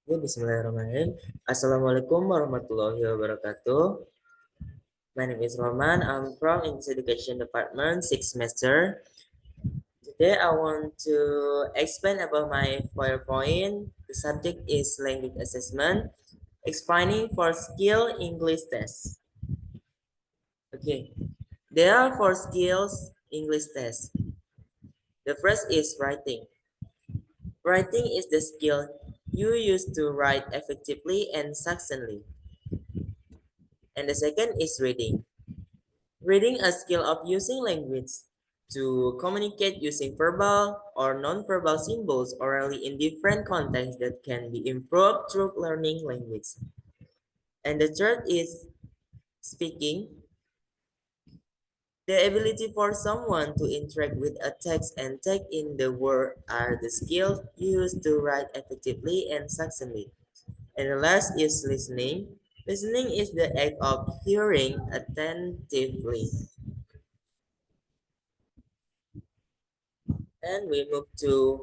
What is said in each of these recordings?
Ya, bismillahirrahmanirrahim. Assalamualaikum warahmatullahi wabarakatuh. My name is Roman. I'm from English Education Department, 6th semester. Today I want to explain about my PowerPoint. The subject is language assessment, explaining for skill English test. Okay, there are four skills English test. The first is writing. Writing is the skill you use to write effectively and succinctly. And the second is reading. Reading a skill of using language to communicate using verbal or non-verbal symbols orally in different contexts that can be improved through learning language. And the third is speaking. The ability for someone to interact with a text and take in the word are the skills used to write effectively and succinctly. And the last is listening. Listening is the act of hearing attentively. And we move to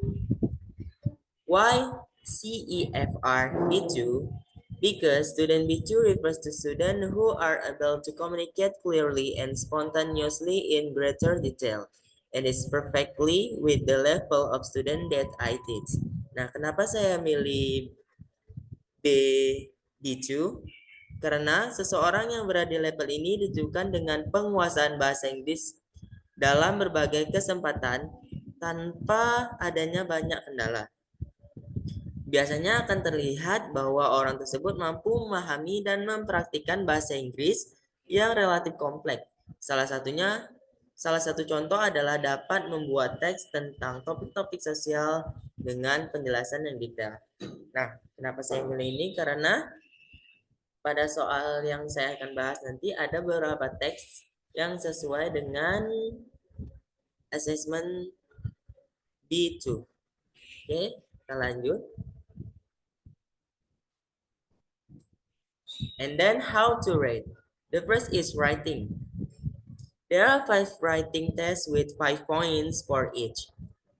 why CEFR B2? Because student B2 refers to students who are able to communicate clearly and spontaneously in greater detail and is perfectly with the level of student that I teach. Nah, kenapa saya milih B B2? Karena seseorang yang berada di level ini ditentukan dengan penguasaan bahasa Inggris dalam berbagai kesempatan tanpa adanya banyak kendala. Biasanya akan terlihat bahwa orang tersebut mampu memahami dan mempraktikkan bahasa Inggris yang relatif kompleks. Salah satu contoh adalah dapat membuat teks tentang topik-topik sosial dengan penjelasan yang detail. Nah, kenapa saya milih ini? Karena pada soal yang saya akan bahas nanti ada beberapa teks yang sesuai dengan assessment B2. Oke, kita lanjut. And then how to rate. The first is writing. There are 5 writing tests with 5 points for each.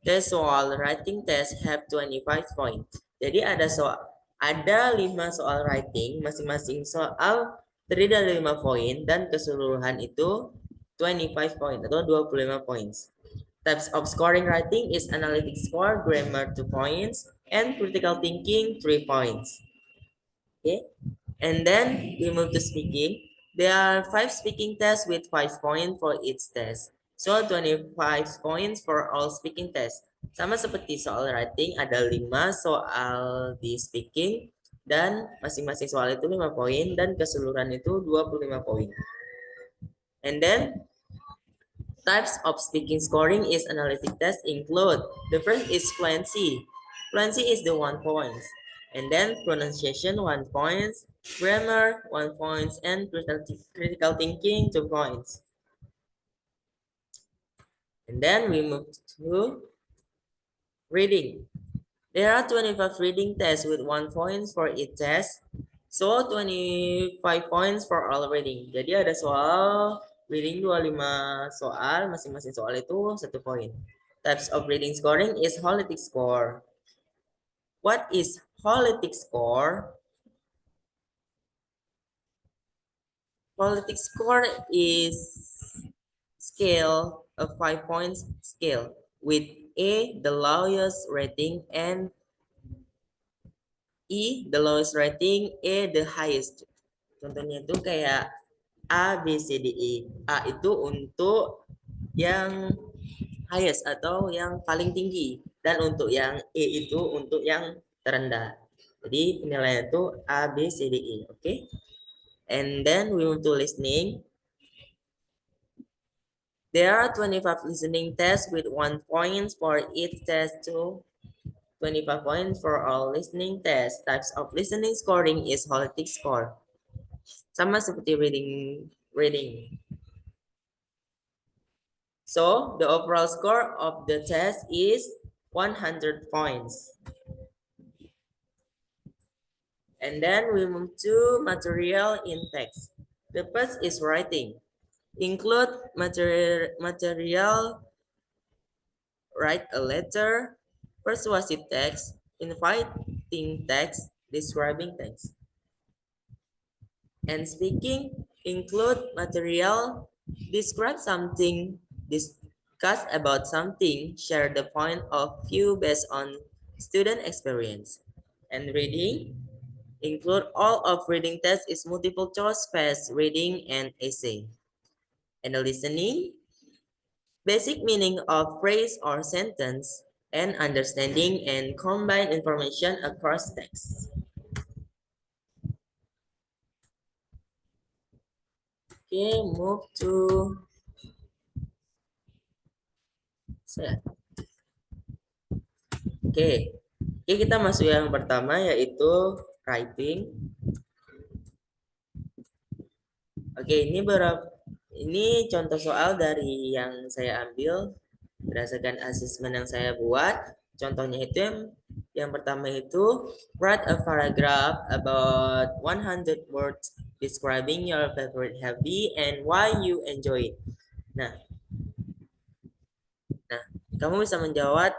Tes soal writing test have 25 points. Jadi ada 5 soal writing, masing-masing soal terdiri dari 5 poin dan keseluruhan itu 25 poin atau 25 points. Types of scoring writing is analytic score, grammar 2 points, and critical thinking 3 points. Okay, and then we move to speaking. There are 5 speaking tests with 5 points for each test. So 25 points for all speaking tests. Sama seperti soal writing, ada 5 soal di speaking dan masing-masing soal itu 5 poin dan keseluruhan itu 25 poin. And then types of speaking scoring is analytic test include the first is fluency. Fluency is the 1 point. And then pronunciation 1 point, grammar 1 point, and critical thinking 2 points. And then we move to reading. There are 25 reading tests with 1 point for each test. So 25 points for all reading. Jadi ada soal reading 25 soal, masing-masing soal itu 1 poin. Types of reading scoring is holistic score. What is holistic score? Holistic score is scale of 5 points scale with A the lowest rating and E the lowest rating, A the highest. Contohnya itu kayak A, B, C, D, E. A itu untuk yang highest atau yang paling tinggi. Dan untuk yang E itu untuk yang terendah. Jadi penilaian itu A, B, C, D, E. Oke. Okay? And then we move to listening. There are 25 listening tests with 1 point for each test to 25 points for all listening tests. Types of listening scoring is holistic score. Sama seperti reading. So the overall score of the test is 100 points. And then we move to material in text. The first is writing. Include material, write a letter, persuasive text, inviting text, describing things. And speaking include material, describe something, discuss about something, share the point of view based on student experience. And reading include all of reading test is multiple choice, fast reading, and essay. And the listening, basic meaning of phrase or sentence, and understanding and combine information across text. Okay, move to set. Oke, Oke, kita masuk yang pertama yaitu writing. Oke, ini contoh soal dari yang saya ambil berdasarkan asesmen yang saya buat. Contohnya itu yang pertama itu write a paragraph about 100 words describing your favorite hobby and why you enjoy it. Nah, kamu bisa menjawab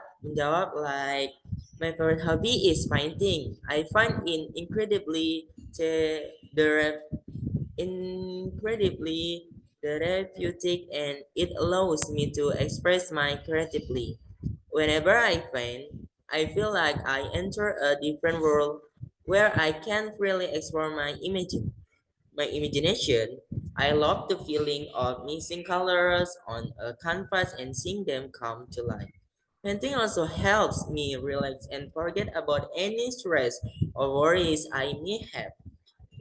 like my favorite hobby is painting. I find it incredibly therapeutic and it allows me to express my creatively. Whenever I paint, I feel like I enter a different world where I can freely explore my imagination. I love the feeling of mixing colors on a canvas and seeing them come to life. Painting also helps me relax and forget about any stress or worries I may have.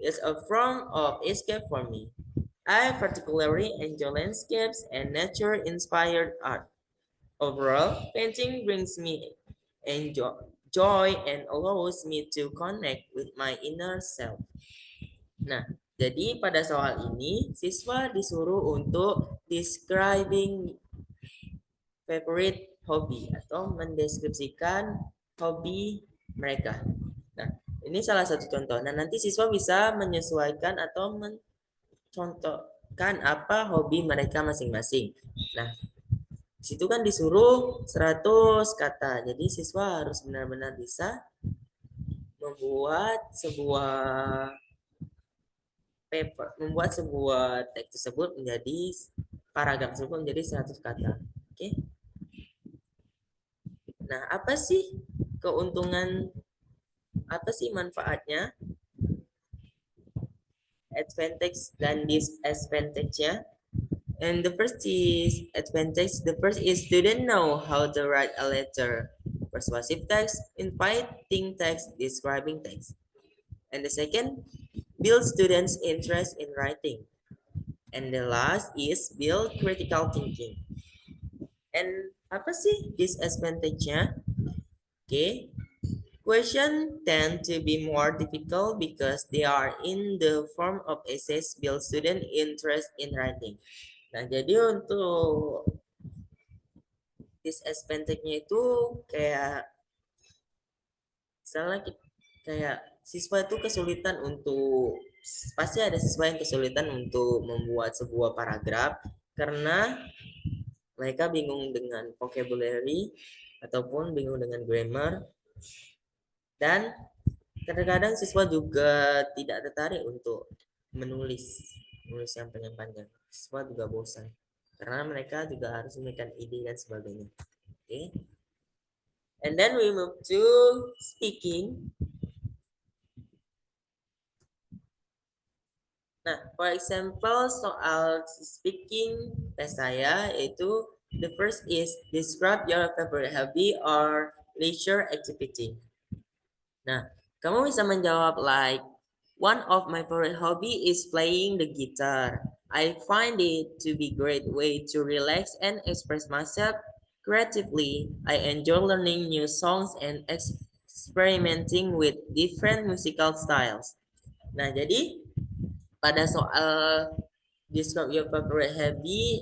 It's a form of escape for me. I particularly enjoy landscapes and nature-inspired art. Overall, painting brings me joy and allows me to connect with my inner self. Nah, jadi pada soal ini, siswa disuruh untuk describing favorite hobby atau mendeskripsikan hobi mereka. Nah, ini salah satu contoh. Nah, nanti siswa bisa menyesuaikan atau mencontohkan apa hobi mereka masing-masing. Nah, situ kan disuruh 100 kata. Jadi siswa harus benar-benar bisa membuat sebuah teks tersebut menjadi paragraf tersebut menjadi 100 kata. Oke. Nah, apa sih keuntungan, apa sih manfaatnya, advantage dan disadvantage-nya? And the first is advantage. The first is student know how to write a letter, persuasive text, inviting text, describing text. And the second, build students' interest in writing. And the last is build critical thinking. And apa sih disadvantage-nya? Okay. Question tend to be more difficult because they are in the form of essays build student interest in writing. Nah, jadi untuk disadvantage-nya itu kayak misalnya kayak siswa itu kesulitan untuk pasti ada siswa yang kesulitan untuk membuat sebuah paragraf karena mereka bingung dengan vocabulary ataupun bingung dengan grammar, dan kadang-kadang siswa juga tidak tertarik untuk menulis yang panjang-panjang. Siswa juga bosan karena mereka juga harus memberikan ide dan sebagainya. Oke. Okay. And then we move to speaking. Nah, for example, soal speaking tes saya yaitu the first is describe your favorite hobby or leisure activity. Nah, kamu bisa menjawab like one of my favorite hobby is playing the guitar. I find it to be great way to relax and express myself creatively. I enjoy learning new songs and experimenting with different musical styles. Nah, jadi pada soal describe your favorite hobby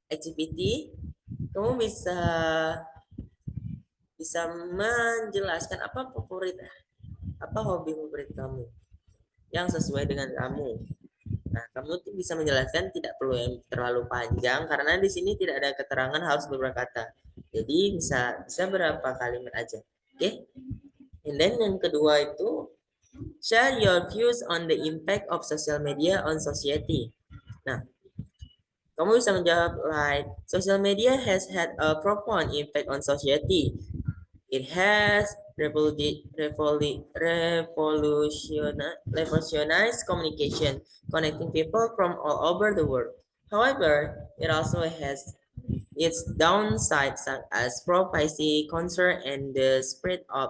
activity, kamu bisa menjelaskan apa hobi favorit kamu yang sesuai dengan kamu. Nah, kamu bisa menjelaskan, tidak perlu yang terlalu panjang karena di sini tidak ada keterangan harus beberapa kata. Jadi bisa berapa kalimat aja. Oke? And then yang kedua itu, share your views on the impact of social media on society. Nah, kamu bisa menjawab like, social media has had a profound impact on society. It has revolutionized communication, connecting people from all over the world. However, it also has its downsides such as privacy concern and the spread of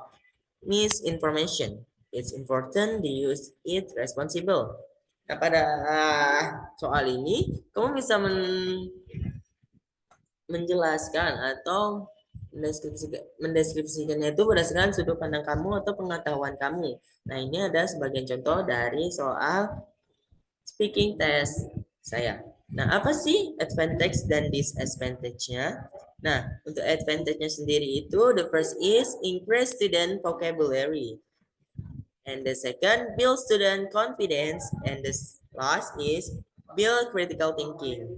misinformation. It's important to use it responsible. Nah, pada soal ini, kamu bisa menjelaskan atau mendeskripsikannya itu berdasarkan sudut pandang kamu atau pengetahuan kamu. Nah, ini ada sebagian contoh dari soal speaking test saya. Nah, apa sih advantage dan disadvantage-nya? Nah, untuk advantage-nya sendiri itu, the first is increase student vocabulary. And the second, build student confidence. And the last is build critical thinking.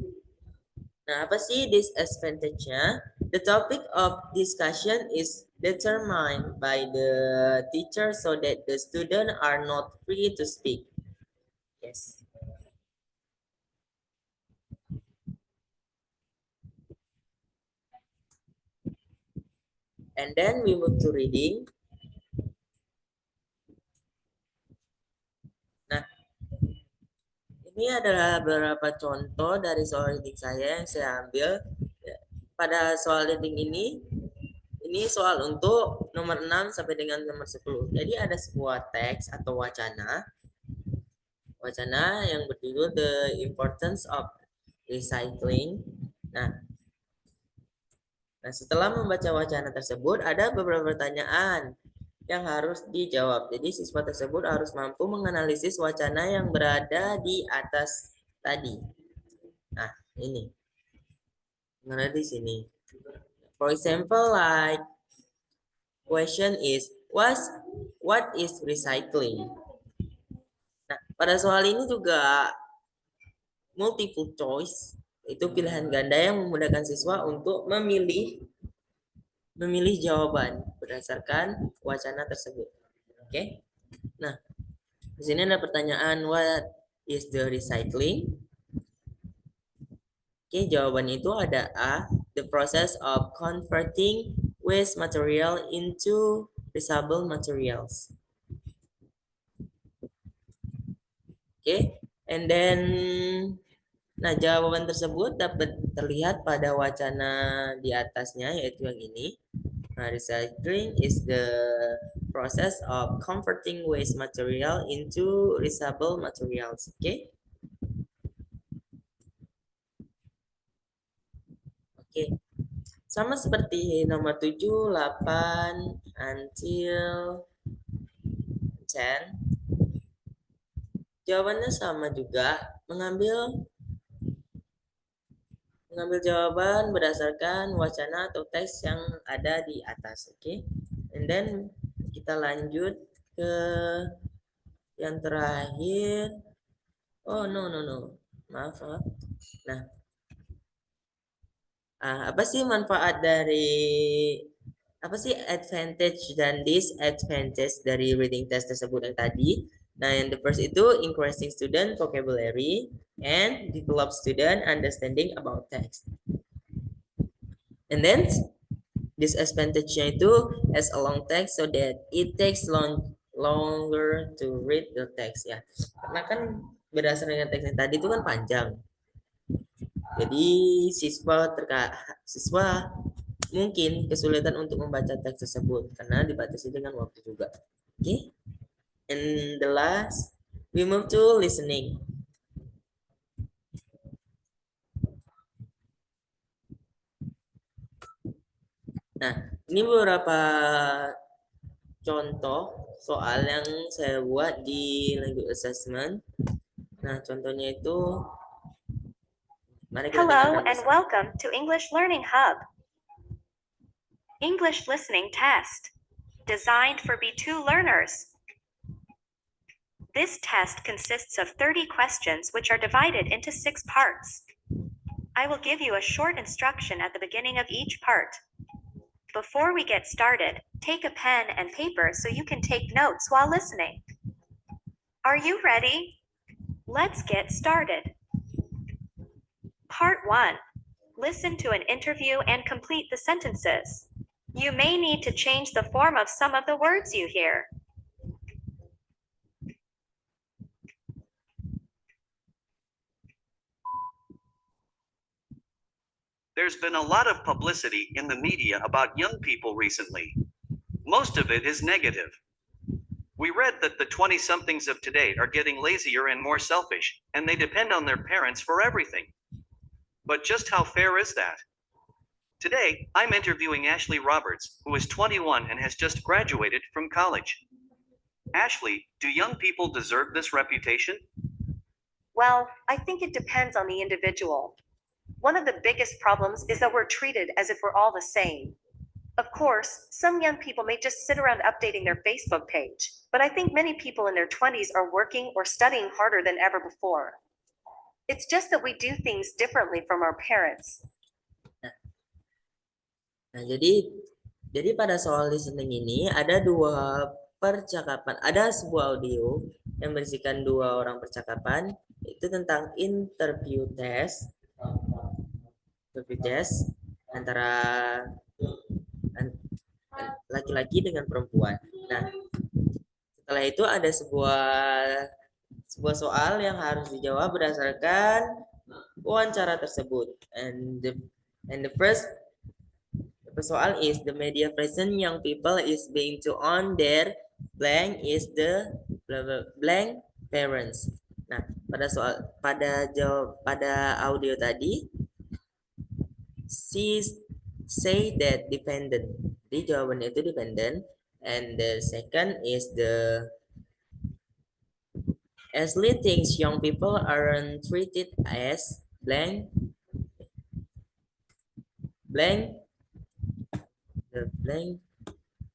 Nah, apa sih disadvantage-nya? The topic of discussion is determined by the teacher so that the student are not free to speak. Yes. And then we move to reading. Nah, ini adalah beberapa contoh dari soal reading saya yang saya ambil. Pada soal reading ini soal untuk nomor 6 sampai dengan nomor 10. Jadi ada sebuah teks atau wacana yang berjudul The Importance of Recycling. Nah, setelah membaca wacana tersebut, ada beberapa pertanyaan yang harus dijawab. Jadi siswa tersebut harus mampu menganalisis wacana yang berada di atas tadi. Nah, ini. Mengenai di sini. For example, like question is what is recycling? Nah, pada soal ini juga multiple choice itu pilihan ganda yang memudahkan siswa untuk memilih jawaban berdasarkan wacana tersebut. Oke. Nah, di sini ada pertanyaan what is the recycling? Oke, jawabannya itu ada A, the process of converting waste material into reusable materials. Oke, and then nah jawaban tersebut dapat terlihat pada wacana di atasnya yaitu yang ini. Nah, recycling is the process of converting waste material into reusable materials. Oke. Oke. Sama seperti nomor 7, 8 until 10. Jawabannya sama juga, mengambil jawaban berdasarkan wacana atau teks yang ada di atas. Oke. And then kita lanjut ke yang terakhir. Oh, no. Maaf. Nah, apa sih manfaat dari apa sih advantage dan disadvantage dari reading test tersebut yang tadi? Nah, yang the first itu increasing student vocabulary and develop student understanding about text. And then disadvantage-nya itu as a long text so that it takes longer to read the text ya. Karena kan berdasarkan dengan teksnya tadi itu kan panjang. Jadi siswa mungkin kesulitan untuk membaca teks tersebut karena dibatasi dengan waktu juga. Oke. And the last, we move to listening. Nah, ini beberapa contoh soal yang saya buat di language assessment. Nah, contohnya itu mari kita Hello dengarkan and bersama. welcome to English Learning Hub. English Listening Test, designed for B2 learners. This test consists of 30 questions which are divided into 6 parts. I will give you a short instruction at the beginning of each part. Before we get started, Take a pen and paper so you can take notes while listening. Are you ready? Let's get started. Part 1. Listen to an interview and complete the sentences. You may need to change the form of some of the words you hear. There's been a lot of publicity in the media about young people recently. Most of it is negative. We read that the 20-somethings of today are getting lazier and more selfish, and they depend on their parents for everything. But just how fair is that? Today, I'm interviewing Ashley Roberts, who is 21 and has just graduated from college. Ashley, do young people deserve this reputation? Well, I think it depends on the individual. One of the biggest problems is that we're treated as if we're all the same. Of course, some young people may just sit around updating their Facebook page, but I think many people in their 20s are working or studying harder than ever before. It's just that we do things differently from our parents. Nah, jadi pada soal listening ini ada dua percakapan, ada sebuah audio yang berisikan dua orang percakapan, itu tentang interview test antara laki-laki dengan perempuan. Nah, setelah itu ada sebuah soal yang harus dijawab berdasarkan wawancara tersebut. And the first soal is the media present young people is being to on their blank is the blank parents. Nah, pada audio tadi she say that dependent. Jadi jawabannya itu dependent. And the second is the Ashley thinks young people aren't treated as blank.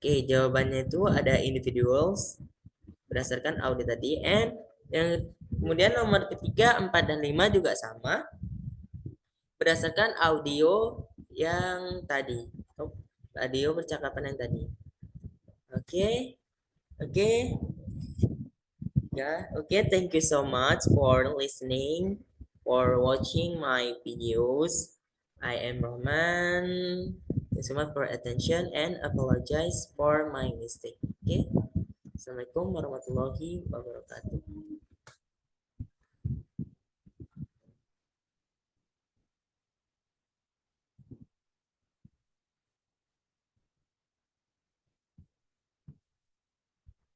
Oke, jawabannya itu ada individuals berdasarkan audio tadi. And yang kemudian nomor ketiga, 4 dan 5 juga sama berdasarkan audio yang tadi, audio percakapan yang tadi. Oke. Thank you so much for listening, for watching my videos. I am Roman. Thank you so much for attention and apologize for my mistake. Okay. Assalamualaikum warahmatullahi wabarakatuh.